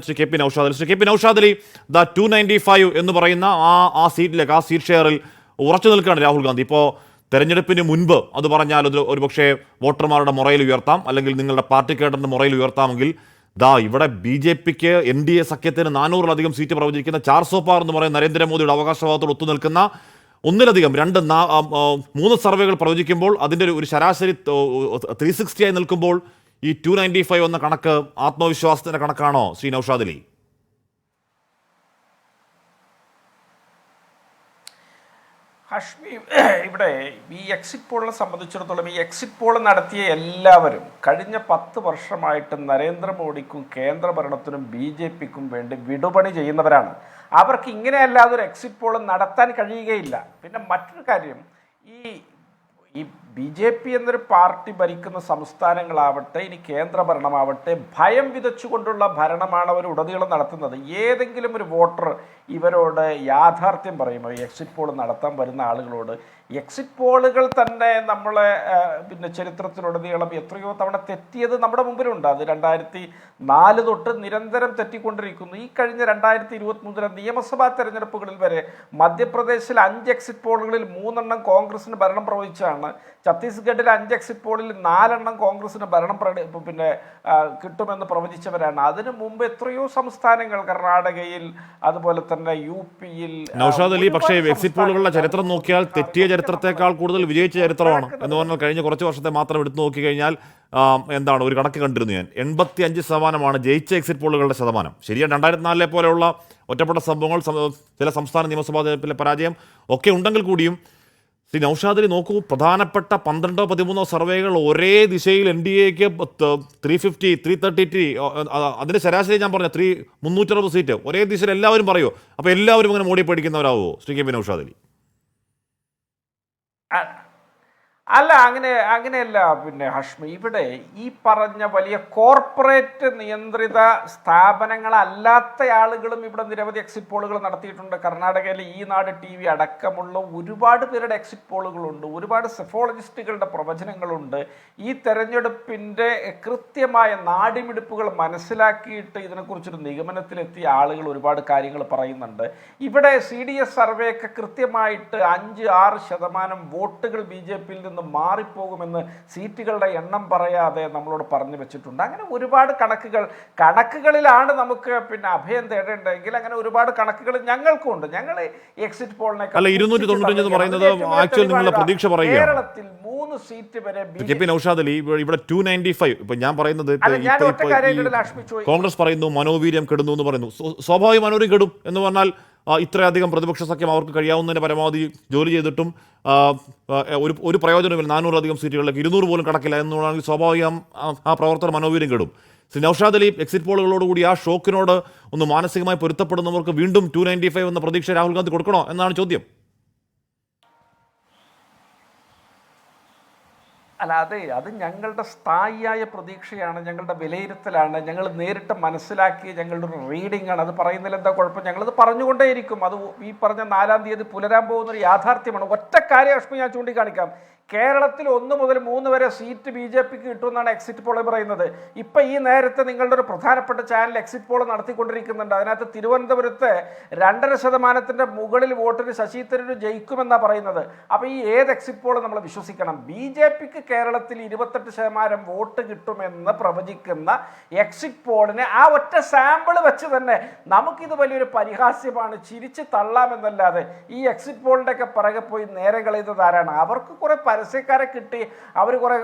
Shri K P Naushad Ali 295 എന്ന് പറയുന്ന ആ സീറ്റിലേക്ക്, ആ സീറ്റ് ഷെയറിൽ ഉറച്ചു നിൽക്കുകയാണ് രാഹുൽ ഗാന്ധി. ഇപ്പോൾ തെരഞ്ഞെടുപ്പിന് മുൻപ് അത് പറഞ്ഞാൽ ഒരുപക്ഷെ വോട്ടർമാരുടെ മുറയിൽ ഉയർത്താം, അല്ലെങ്കിൽ നിങ്ങളുടെ പാർട്ടി കേഡറിന്റെ മുറയിൽ ഉയർത്താമെങ്കിൽ ഇവിടെ BJPക്ക് NDA സഖ്യത്തിന് 400-ലധികം സീറ്റ് പ്രവചിക്കുന്ന 400 പാർ എന്ന് പറയുന്ന നരേന്ദ്രമോദിയുടെ അവകാശവാദത്തോട് ഒത്തുനിൽക്കുന്ന ഒന്നിലധികം 3 സർവേകൾ പ്രവചിക്കുമ്പോൾ അതിൻ്റെ ഒരു ശരാശരി 360 ആയി നിൽക്കുമ്പോൾ ഈ 295 എന്ന കണക്ക് ആത്മവിശ്വാസത്തിന്റെ കണക്കാണോ ശ്രീ നൗഷാദ് അലി? ഹഷ്മി, ഇവിടെ ഈ എക്സിറ്റ് പോളിനെ സംബന്ധിച്ചിടത്തോളം ഈ എക്സിറ്റ് പോൾ നടത്തിയ എല്ലാവരും കഴിഞ്ഞ 10 വർഷമായിട്ട് നരേന്ദ്രമോദിക്കും കേന്ദ്രഭരണത്തിനും BJPക്കും വേണ്ടി വിടുപണി ചെയ്യുന്നവരാണ്. അവർക്ക് ഇങ്ങനെയല്ലാതെ ഒരു എക്സിറ്റ് പോൾ നടത്താൻ കഴിയുകയില്ല. പിന്നെ മറ്റൊരു കാര്യം, ഈ BJP എന്നൊരു പാർട്ടി ഭരിക്കുന്ന സംസ്ഥാനങ്ങളാവട്ടെ, ഇനി കേന്ദ്രഭരണമാവട്ടെ, ഭയം വിതച്ചുകൊണ്ടുള്ള ഭരണമാണ് അവർ ഉടനീളം നടത്തുന്നത്. ഏതെങ്കിലും ഒരു വോട്ടർ ഇവരോട് യാഥാർത്ഥ്യം പറയുമോ? എക്സിറ്റ് പോൾ നടത്താൻ വരുന്ന ആളുകളോട് എക്സിറ്റ് പോളുകൾ തന്നെ നമ്മളെ ചരിത്രത്തിലുടനീളം എത്രയോ തവണ തെറ്റിയത് നമ്മുടെ മുമ്പിലുണ്ട്. അത് 2004 തൊട്ട് നിരന്തരം തെറ്റിക്കൊണ്ടിരിക്കുന്നു. ഈ കഴിഞ്ഞ 2023 നിയമസഭാ തെരഞ്ഞെടുപ്പുകളിൽ വരെ മധ്യപ്രദേശിൽ 5 എക്സിറ്റ് പോളുകളിൽ 3 കോൺഗ്രസിന് ഭരണം പ്രവചിച്ചാണ്. ഛത്തീസ്ഗഡിൽ 5 എക്സിറ്റ് പോളിൽ 4 കോൺഗ്രസിന് ഭരണം കിട്ടുമെന്ന് പ്രവചിച്ചവരാണ്. അതിനു മുമ്പ് എത്രയോ സംസ്ഥാനങ്ങൾ, കർണാടകയിൽ, അതുപോലെ തന്നെ UPയിൽ. നൗഷാദ് അലി, പക്ഷേ എക്സിറ്റ് പോളുകളുടെ ചരിത്രം നോക്കിയാൽ തെറ്റിയ ചരിത്രത്തെക്കാൾ കൂടുതൽ വിജയിച്ച ചരിത്രമാണ് എന്ന് പറഞ്ഞാൽ കഴിഞ്ഞ കുറച്ച് വർഷത്തെ മാത്രം എടുത്തു നോക്കിക്കഴിഞ്ഞാൽ എന്താണ് ഒരു കണക്ക് കണ്ടിരുന്നു ഞാൻ. 85% ജയിച്ച എക്സിറ്റ് പോളുകളുടെ ശതമാനം. ശരിയാണ്, 2004 പോലെയുള്ള ഒറ്റപ്പെട്ട സംഭവങ്ങൾ, ചില സംസ്ഥാന നിയമസഭാ തെരഞ്ഞെടുപ്പിലെ പരാജയം ഒക്കെ ഉണ്ടെങ്കിൽ കൂടിയും ശ്രീ നൗഷാദ് അലി നോക്കൂ, പ്രധാനപ്പെട്ട 12-13 സർവേകൾ ഒരേ ദിശയിൽ NDAക്ക് 350, 333, അതിൻ്റെ ശരാശരി ഞാൻ പറഞ്ഞ 360 സീറ്റ് ഒരേ ദിശയിൽ എല്ലാവരും പറയുമോ? അപ്പോൾ എല്ലാവരും ഇങ്ങനെ മോഡി പേടിക്കുന്നവരാവുമോ ശ്രീ കെ പി നൗഷാദ് അലി? അല്ല, അങ്ങനെയല്ല. ഹഷ്മി, ഇവിടെ ഈ പറഞ്ഞ വലിയ കോർപ്പറേറ്റ് നിയന്ത്രിത സ്ഥാപനങ്ങളല്ലാത്ത ആളുകളും ഇവിടെ നിരവധി എക്സിറ്റ് പോളുകൾ നടത്തിയിട്ടുണ്ട്. കർണാടകയിലെ ഈ നാട് TV അടക്കമുള്ള ഒരുപാട് പേരുടെ എക്സിറ്റ് പോളുകളുണ്ട്. ഒരുപാട് സെഫോളജിസ്റ്റുകളുടെ പ്രവചനങ്ങളുണ്ട്. ഈ തെരഞ്ഞെടുപ്പിൻ്റെ കൃത്യമായ നാടിമിടിപ്പുകൾ മനസ്സിലാക്കിയിട്ട് ഇതിനെക്കുറിച്ചൊരു നിഗമനത്തിലെത്തിയ ആളുകൾ ഒരുപാട് കാര്യങ്ങൾ പറയുന്നുണ്ട്. ഇവിടെ CDS സർവേയൊക്കെ കൃത്യമായിട്ട് 5-6% വോട്ടുകൾ BJPയിൽ നിന്ന് മാറിപ്പോകുമെന്ന് സീറ്റുകളുടെ എണ്ണം പറയാതെ നമ്മളോട് പറഞ്ഞു വെച്ചിട്ടുണ്ട്. അങ്ങനെ ഒരുപാട് കണക്കുകളിലാണ് നമുക്ക് അഭയം തേടേണ്ടതെങ്കിൽ അങ്ങനെ ഒരുപാട് കണക്കുകൾ ഞങ്ങൾക്കുണ്ട്. ഞങ്ങൾ എക്സിറ്റ് പോളിനെ കേരളത്തിൽ 3 സീറ്റ് വരെ നൗഷാദ് അലി, ഇവിടെ 295. ഇപ്പൊ ഞാൻ പറയുന്നത് കോൺഗ്രസ് പറയുന്നു മനോവീര്യം കെടുന്നു എന്ന് പറയുന്നു. സ്വാഭാവിക മനോവീര്യം കെടും എന്ന് പറഞ്ഞാൽ ഇത്രയധികം പ്രതിപക്ഷ സഖ്യം അവർക്ക് കഴിയാവുന്നതിന് പരമാവധി ജോലി ചെയ്തിട്ടും ഒരു പ്രയോജനമില്ല. 400-ലധികം സീറ്റുകളിലേക്ക് 200 പോലും കടക്കില്ല എന്നുള്ളതാണെങ്കിൽ സ്വാഭാവികം ആ പ്രവർത്തകർ മനോവീര്യം കെടും. ശ്രീ നൗഷാദ് അലി, എക്സിറ്റ് പോളുകളോടുകൂടി ആ ഷോക്കിനോട് ഒന്ന് മാനസികമായി പൊരുത്തപ്പെടുന്നവർക്ക് വീണ്ടും 295 എന്ന പ്രതീക്ഷ രാഹുൽ ഗാന്ധി കൊടുക്കണോ എന്നാണ് ചോദ്യം. അല്ല, അത് ഞങ്ങളുടെ സ്ഥായിയായ പ്രതീക്ഷയാണ്, ഞങ്ങളുടെ വിലയിരുത്തലാണ്, ഞങ്ങൾ നേരിട്ട് മനസ്സിലാക്കിയ ഞങ്ങളുടെ ഒരു റീഡിംഗ് ആണ്. അത് പറയുന്നതിൽ എന്താ കുഴപ്പം? ഞങ്ങളത് പറഞ്ഞുകൊണ്ടേയിരിക്കും. അത് ഈ പറഞ്ഞ 4-ാം തീയതി പുലരാൻ പോകുന്നൊരു യാഥാർത്ഥ്യമാണ്. ഒറ്റ കാര്യം അഷ്മി ഞാൻ ചൂണ്ടിക്കാണിക്കാം. കേരളത്തിൽ 1 മുതൽ 3 വരെ സീറ്റ് BJPക്ക് കിട്ടുമെന്നാണ് എക്സിറ്റ് പോൾ പറയുന്നത്. ഇപ്പം ഈ നേരത്തെ നിങ്ങളുടെ ഒരു പ്രധാനപ്പെട്ട ചാനൽ എക്സിറ്റ് പോൾ നടത്തിക്കൊണ്ടിരിക്കുന്നുണ്ട്. അതിനകത്ത് തിരുവനന്തപുരത്ത് 2.5% മുകളിൽ വോട്ടിന് ശശി തരൂർ ജയിക്കുമെന്നാണ് പറയുന്നത്. അപ്പോൾ ഈ ഏത് എക്സിറ്റ് പോൾ നമ്മൾ വിശ്വസിക്കണം? BJPക്ക് കേരളത്തിൽ 28% വോട്ട് കിട്ടുമെന്ന് പ്രവചിക്കുന്ന എക്സിറ്റ് പോളിന് ആ ഒറ്റ സാമ്പിൾ വെച്ച് തന്നെ നമുക്കിത് വലിയൊരു പരിഹാസ്യമാണ്, ചിരിച്ച് തള്ളാമെന്നല്ലാതെ ഈ എക്സിറ്റ് പോളിൻ്റെയൊക്കെ പിറകെ പോയി നേരെ കളയുന്നത് ആരാണ്? അവർക്ക് കുറേ പരസ്യക്കാരെ കിട്ടി, അവർ കുറെ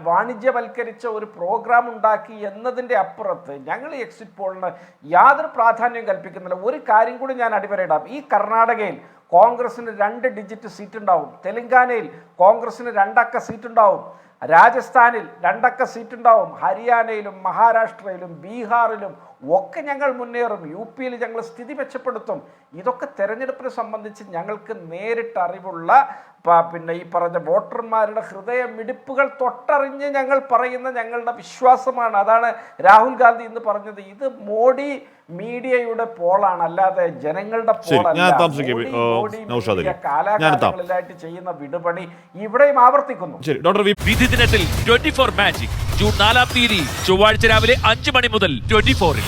വാണിജ്യവൽക്കരിച്ച ഒരു പ്രോഗ്രാം ഉണ്ടാക്കി എന്നതിൻ്റെ അപ്പുറത്ത് ഞങ്ങൾ ഈ എക്സിറ്റ് പോളിന് യാതൊരു പ്രാധാന്യം കൽപ്പിക്കുന്നില്ല. ഒരു കാര്യം കൂടി ഞാൻ അടിവരയിടാം. ഈ കർണാടകയിൽ കോൺഗ്രസിന് 2 ഡിജിറ്റ് സീറ്റ് ഉണ്ടാവും. തെലങ്കാനയിൽ കോൺഗ്രസിന് 2 അക്ക സീറ്റ് ഉണ്ടാവും. രാജസ്ഥാനിൽ 2 അക്ക സീറ്റ് ഉണ്ടാവും. ഹരിയാനയിലും മഹാരാഷ്ട്രയിലും ബീഹാറിലും ഒക്കെ ഞങ്ങൾ മുന്നേറും. UPയിൽ ഞങ്ങൾ സ്ഥിതി മെച്ചപ്പെടുത്തും. ഇതൊക്കെ തെരഞ്ഞെടുപ്പിനെ സംബന്ധിച്ച് ഞങ്ങൾക്ക് നേരിട്ട് അറിവുള്ള ഈ പറഞ്ഞ വോട്ടർമാരുടെ ഹൃദയമിടിപ്പുകൾ തൊട്ടറിഞ്ഞ് ഞങ്ങൾ പറയുന്ന ഞങ്ങളുടെ വിശ്വാസമാണ്. അതാണ് രാഹുൽ ഗാന്ധി ഇന്ന് പറഞ്ഞത്. ഇത് മോഡി മീഡിയയുടെ പോളാണ്, അല്ലാതെ ജനങ്ങളുടെ പോളല്ല. കാലാകാലങ്ങളിലായിട്ട് ചെയ്യുന്ന വിടുപണി ഇവിടെയും ആവർത്തിക്കുന്നു. വിധി ദിനത്തിൽ 24 മാജിക് ജൂൺ 4-ാം തീയതി ചൊവ്വാഴ്ച രാവിലെ 5 മണി മുതൽ 24-ൽ.